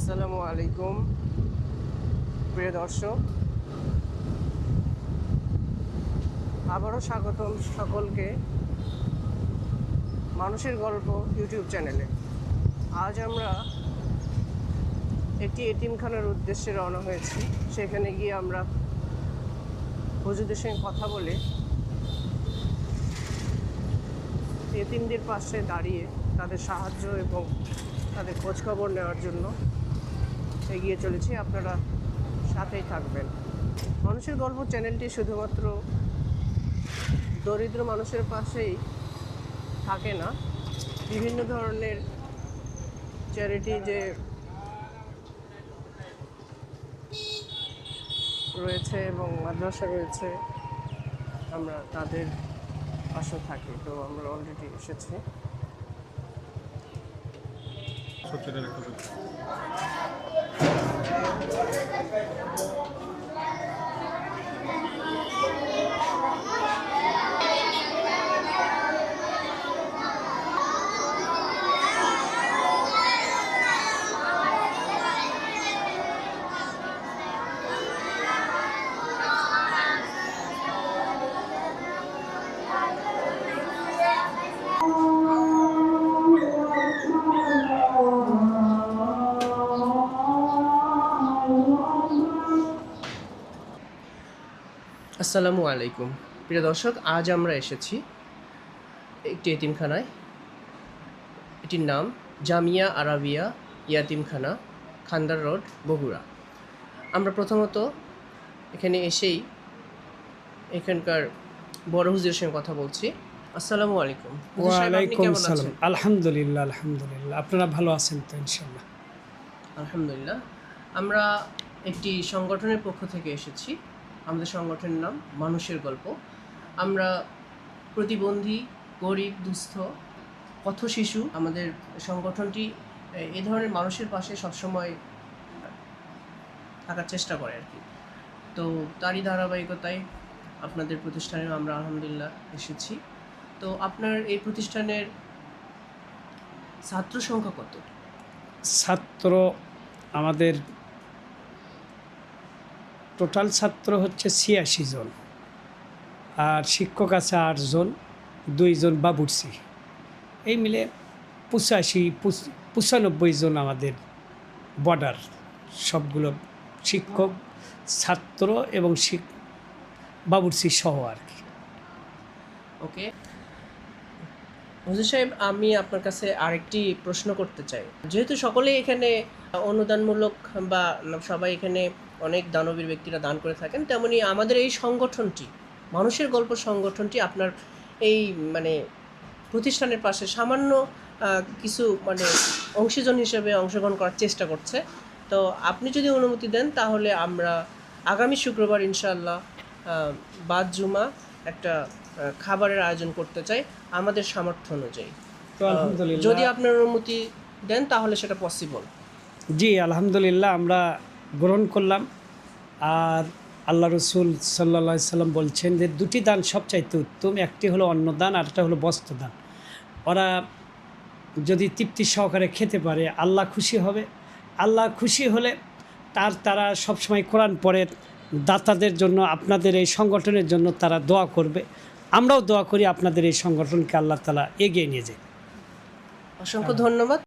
আসসালামু আলাইকুম প্রিয় দর্শক, আবারও স্বাগতম সকলকে মানুষের গল্প ইউটিউব চ্যানেলে। আজ আমরা একটি এতিমখানার উদ্দেশ্যে রওনা হয়েছি। সেখানে গিয়ে আমরা হুজুরদের সঙ্গে কথা বলে এতিমদের পাশে দাঁড়িয়ে তাদের সাহায্য এবং তাদের খোঁজখবর নেওয়ার জন্য এগিয়ে চলেছি। আপনারা সাথেই থাকবেন। মানুষের গল্প চ্যানেলটি শুধুমাত্র দরিদ্র মানুষের পাশেই থাকে না, বিভিন্ন ধরনের চ্যারিটি যে রয়েছে এবং মাদ্রাসা রয়েছে, আমরা তাদের পাশে থাকি। তো আমরা অলরেডি এসেছি। আসসালামু আলাইকুম প্রিয় দর্শক, আজ আমরা এসেছি একটি এতিমখানায়। এটির নাম জামিয়া আরাবিয়া ইয়াতিমখানা, খান্দার রোড, বগুড়া। আমরা প্রথমত এখানে এসেই এখানকার বড় হুজুরের সঙ্গে কথা বলছি। আসসালামু আলাইকুম। হুজুর সাহেব, আপনি ওয়ালাইকুম কেমন সালাম। আছেন? আলহামদুলিল্লাহ আলহামদুলিল্লাহ, আপনারা ভালো আছেন তো? ইনশাল্লাহ আলহামদুলিল্লাহ। আমরা একটি সংগঠনের পক্ষ থেকে এসেছি। আমাদের সংগঠনের নাম মানুষের গল্প। আমরা প্রতিবন্ধী, গরিব, দুস্থ, পথশিশু, আমাদের সংগঠনটি এই ধরনের মানুষের পাশে সবসময় থাকার চেষ্টা করে আর কি। তো তারই ধারাবাহিকতায় আপনাদের প্রতিষ্ঠানে আমরা আলহামদুলিল্লাহ এসেছি। তো আপনার এই প্রতিষ্ঠানের ছাত্র সংখ্যা কত? ছাত্র আমাদের টোটাল ছাত্র হচ্ছে 86 জন, আর শিক্ষক আছে 8 জন, 2 জন বাবুর্চি, এই মিলে 95 জন আমাদের বর্ডার। সবগুলো শিক্ষক, ছাত্র এবং বাবুর্চি সহ আর কি। ওকে হুজুর সাহেব, আমি আপনার কাছে আরেকটি প্রশ্ন করতে চাই। যেহেতু সকলেই এখানে অনুদানমূলক বা সবাই এখানে অনেক দানবীর ব্যক্তিরা দান করে থাকেন, তেমনি আমাদের এই সংগঠনটি, মানুষের গল্প সংগঠনটি, আপনার এই প্রতিষ্ঠানের পাশে সামান্য কিছু অংশীজন হিসেবে অংশগ্রহণ করার চেষ্টা করছে। তো আপনি যদি অনুমতি দেন তাহলে আমরা আগামী শুক্রবার ইনশাআল্লাহ বাদ জুমা একটা খাবারের আয়োজন করতে চাই আমাদের সামর্থ্য অনুযায়ী। তো আলহামদুলিল্লাহ, যদি আপনার অনুমতি দেন তাহলে সেটা পসিবল। জি আলহামদুলিল্লাহ, আমরা গ্রহণ করলাম। আর আল্লাহ রসুল সাল্লাল্লাহু আলাইহি সাল্লাম বলছেন যে দুটি দান সবচাইতে উত্তম, একটি হলো অন্নদান আর একটা হলো বস্ত্রদান। ওরা যদি তৃপ্তি সহকারে খেতে পারে আল্লাহ খুশি হবে। আল্লাহ খুশি হলে তারা সবসময় কোরআন পড়ে দাতাদের জন্য, আপনাদের এই সংগঠনের জন্য তারা দোয়া করবে। আমরাও দোয়া করি আপনাদের এই সংগঠনকে আল্লাহ তাআলা এগিয়ে নিয়ে যায়। অসংখ্য ধন্যবাদ।